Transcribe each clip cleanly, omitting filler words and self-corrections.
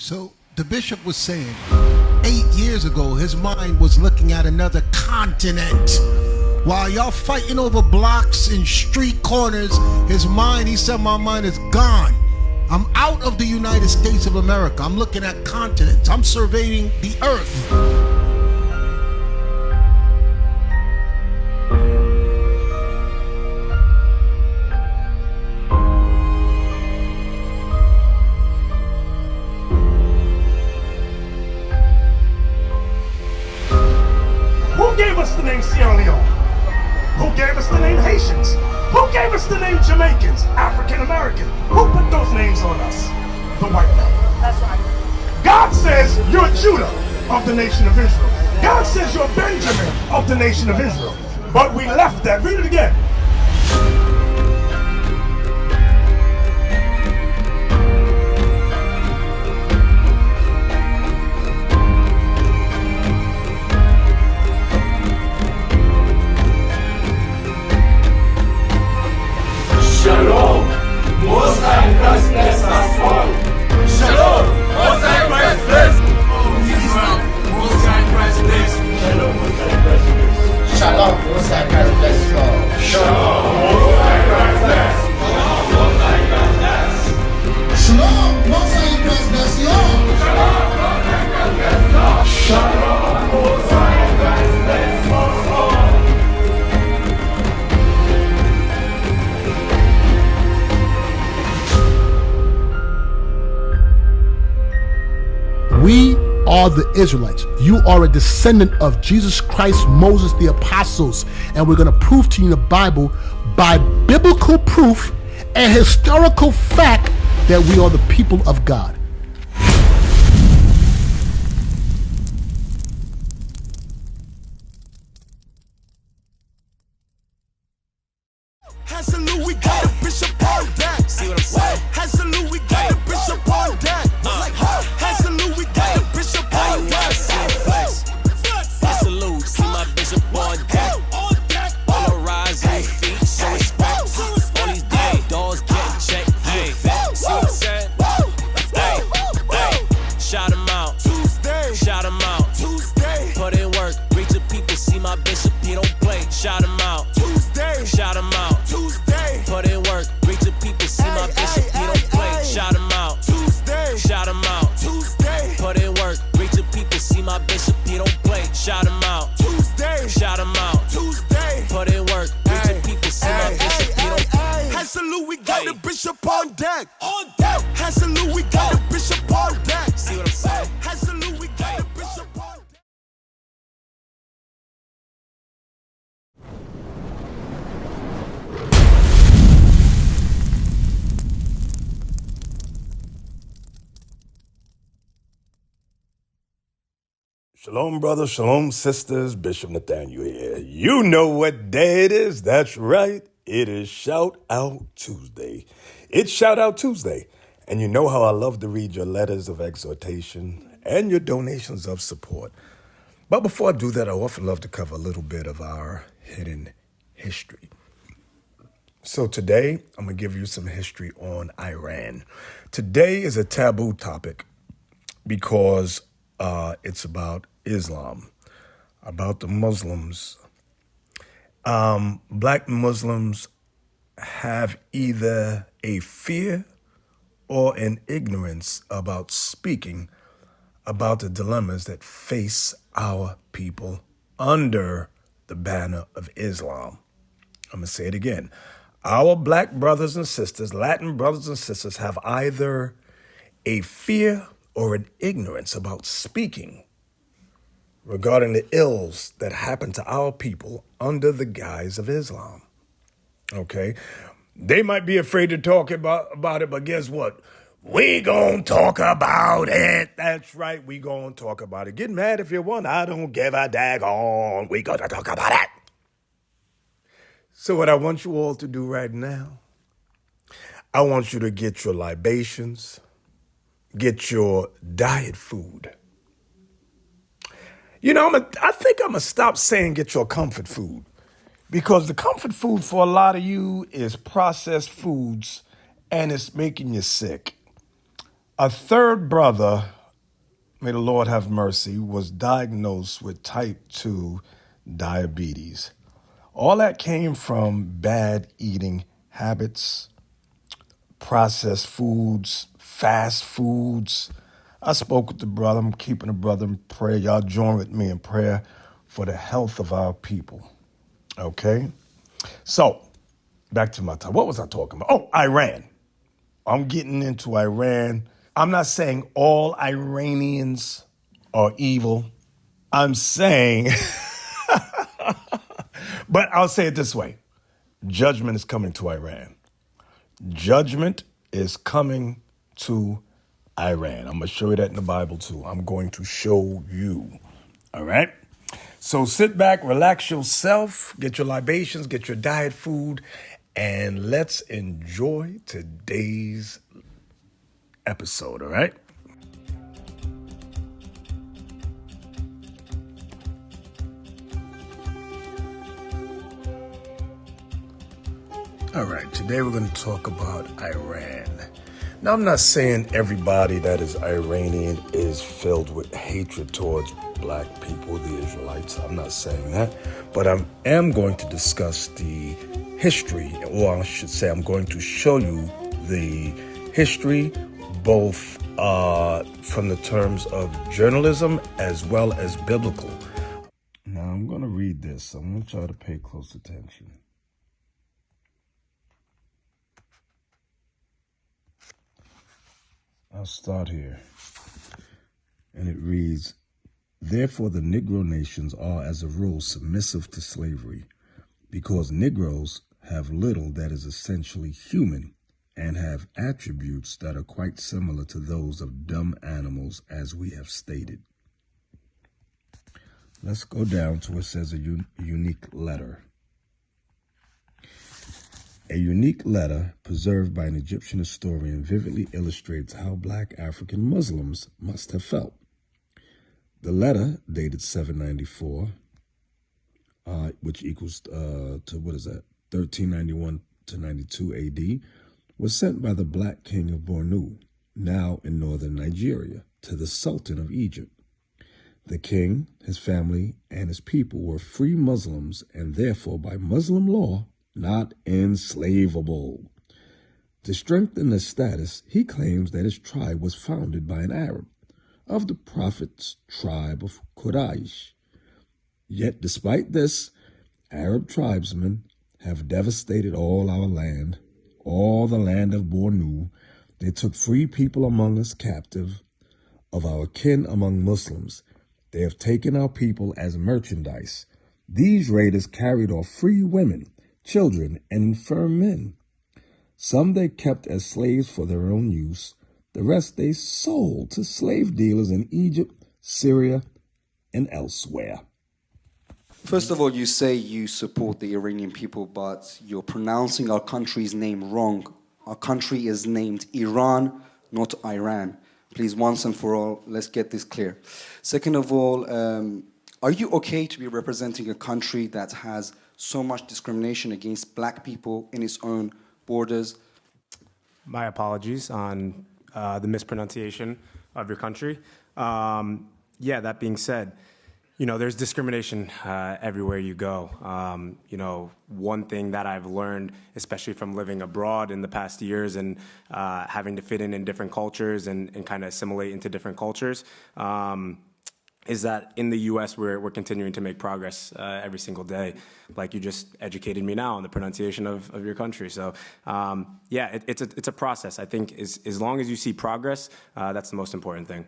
So the bishop was saying 8 years ago his mind was looking at another continent. While y'all fighting over blocks and street corners, his mind, he said, my mind is gone. I'm out of the United States of America. I'm looking at continents. I'm surveying the earth. Who gave us the name Sierra Leone? Who gave us the name Haitians? Who gave us the name Jamaicans, African American? Who put those names on us? The white man. That's right. God says you're Judah of the nation of Israel. God says you're Benjamin of the nation of Israel. But we left that. Read it again. Shalom, Most High Christ bless us all. Shalom, Most High Christ bless. Most High Christ bless. Shalom, Most High Christ bless. Shalom, Most High Christ bless you all. Shalom, Most High Christ bless. Shalom, Most High Christ bless. Shalom, Most High Christ bless you all. Shalom, Most High Christ bless us all. We are the Israelites. You are a descendant of Jesus Christ, Moses, the apostles, and we're going to prove to you in the Bible by biblical proof and historical fact that we are the people of God. Hazelou, we got a bishop on deck. See what I'm saying? Hazelou, we got a bishop on deck. Hazelou, we got a bishop on deck. Hazelou, see my bishop on deck. All rise on feet, show respect. All these damn dogs get checked. Hey, see what I'm saying? Hey, shout him out. Tuesday, Shout him out. Tuesday, Put in work, reach the people, see my bishop, he don't play. Shout him out. Tuesday, Shout him out. Tuesday, Put in work, reach the people, see my bishop, he don't play. Shout him out. Tuesday, Shout him out. Tuesday, Put in work, reach the people, see my bishop, he don't play. Shout him out. Tuesday, Shout him out. Tuesday. Put in work, reach the people, see my bishop, he don't play. Hazelou, we got the bishop on deck. On deck. Hazelou, we got the bishop on deck. See what I'm saying? Hazelou, we got the bishop on deck. Shalom, brothers. Shalom, sisters. Bishop Nathaniel here. You know what day it is. That's right. It is Shout Out Tuesday. It's Shout Out Tuesday. And you know how I love to read your letters of exhortation and your donations of support. But before I do that, I often love to cover a little bit of our hidden history. So today, I'm going to give you some history on Iran. Today is a taboo topic because it's about Islam, about the Muslims. Black Muslims have either a fear or an ignorance about speaking about the dilemmas that face our people under the banner of Islam. I'm going to say it again. Our black brothers and sisters, Latin brothers and sisters, have either a fear or an ignorance about speaking regarding the ills that happen to our people under the guise of Islam. Okay? They might be afraid to talk about it, but guess what? We gonna talk about it. That's right, we gonna talk about it. Get mad if you want. I don't give a daggone. We gonna talk about it. So what I want you all to do right now, I want you to get your libations, get your diet food. You know, I think I'm going to stop saying get your comfort food, because the comfort food for a lot of you is processed foods and it's making you sick. A third brother, may the Lord have mercy, was diagnosed with type 2 diabetes. All that came from bad eating habits, processed foods, fast foods. I spoke with the brother. I'm keeping the brother in prayer. Y'all join with me in prayer for the health of our people. Okay? So, back to my time. What was I talking about? Oh, Iran. I'm getting into Iran. I'm not saying all Iranians are evil. I'm saying, but I'll say it this way. Judgment is coming to Iran. Judgment is coming to Iran. I'm going to show you that in the Bible too. I'm going to show you. All right? So sit back, relax yourself, get your libations, get your diet food, and let's enjoy today's episode, all right? All right, today we're going to talk about Iran. Now, I'm not saying everybody that is Iranian is filled with hatred towards black people, the Israelites. I'm not saying that. But I am going to discuss the history, or I should say I'm going to show you the history, both from the terms of journalism as well as biblical. Now, I'm going to read this. I want y'all to pay close attention. I'll start here. And it reads, therefore the Negro nations are as a rule submissive to slavery, because Negroes have little that is essentially human and have attributes that are quite similar to those of dumb animals, as we have stated. Let's go down to where it says a unique letter. A unique letter preserved by an Egyptian historian vividly illustrates how black African Muslims must have felt. The letter, dated 794, which equals to, 1391 to 92 AD, was sent by the black king of Bornu, now in northern Nigeria, to the Sultan of Egypt. The king, his family, and his people were free Muslims and therefore, by Muslim law, not enslavable. To strengthen their status, he claims that his tribe was founded by an Arab of the prophet's tribe of Quraysh. Yet despite this, Arab tribesmen have devastated all our land, all the land of Bornu. They took free people among us captive, of our kin among Muslims. They have taken our people as merchandise. These raiders carried off free women, children, and infirm men. Some they kept as slaves for their own use. The rest they sold to slave dealers in Egypt, Syria, and elsewhere. First of all, you say you support the Iranian people, but you're pronouncing our country's name wrong. Our country is named Iran, not Iran. Please, once and for all, let's get this clear. Second of all, are you okay to be representing a country that has so much discrimination against black people in its own borders? My apologies on the mispronunciation of your country. Yeah, that being said, there's discrimination everywhere you go. One thing that I've learned, especially from living abroad in the past years and having to fit in different cultures and kind of assimilate into different cultures, is that in the U.S. we're continuing to make progress every single day. Like you just educated me now on the pronunciation of your country. So yeah, it's a process. I think as long as you see progress, that's the most important thing.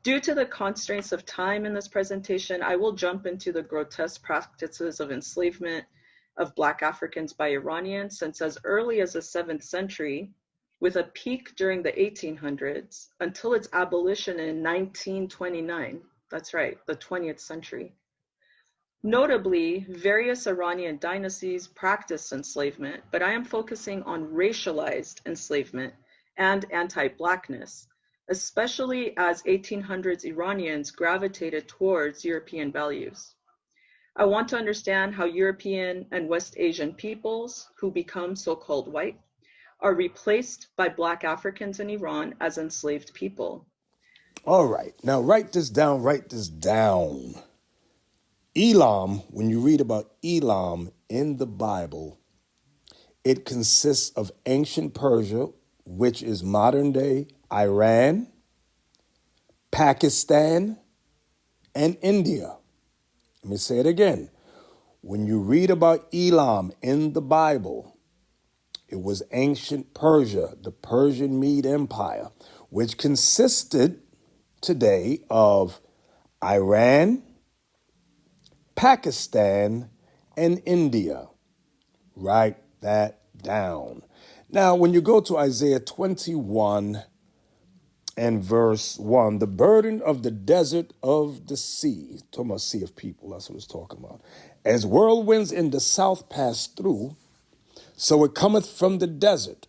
Due to the constraints of time in this presentation, I will jump into the grotesque practices of enslavement of Black Africans by Iranians since as early as the 7th century, with a peak during the 1800s until its abolition in 1929. That's right, the 20th century. Notably, various Iranian dynasties practiced enslavement, but I am focusing on racialized enslavement and anti-Blackness, especially as 1800s Iranians gravitated towards European values. I want to understand how European and West Asian peoples who become so-called white are replaced by Black Africans in Iran as enslaved people. All right. Now write this down. Elam, when you read about Elam in the Bible, it consists of ancient Persia, which is modern day Iran, Pakistan, and India. Let me say it again. When you read about Elam in the Bible, it was ancient Persia, the Persian Mede Empire, which consisted today of Iran, Pakistan, and India. Write that down. Now, when you go to Isaiah 21 and verse 1, the burden of the desert of the sea, talking about sea of people, that's what it's talking about. As whirlwinds in the south pass through, so it cometh from the desert,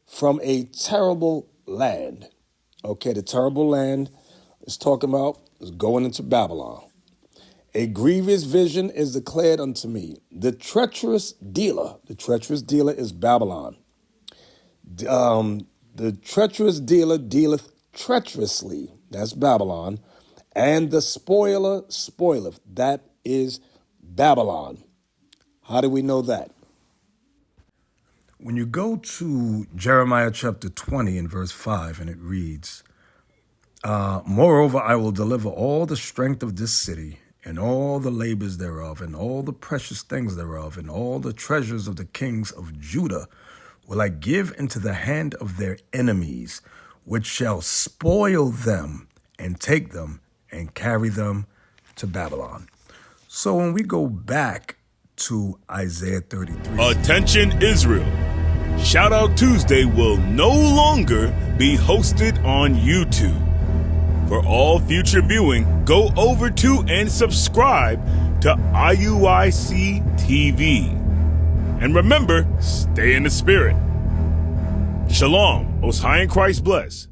from a terrible land. Okay, the terrible land it's talking about is going into Babylon. A grievous vision is declared unto me. The treacherous dealer is Babylon. The treacherous dealer dealeth treacherously, that's Babylon. And the spoiler spoileth, that is Babylon. How do we know that? When you go to Jeremiah chapter 20 and verse 5, and it reads, moreover, I will deliver all the strength of this city, and all the labors thereof, and all the precious things thereof, and all the treasures of the kings of Judah will I give into the hand of their enemies, which shall spoil them and take them and carry them to Babylon. So when we go back to Isaiah 33. Attention Israel. Shout Out Tuesday will no longer be hosted on YouTube. For all future viewing, go over to and subscribe to IUIC TV. And remember, stay in the spirit. Shalom, most high in Christ bless.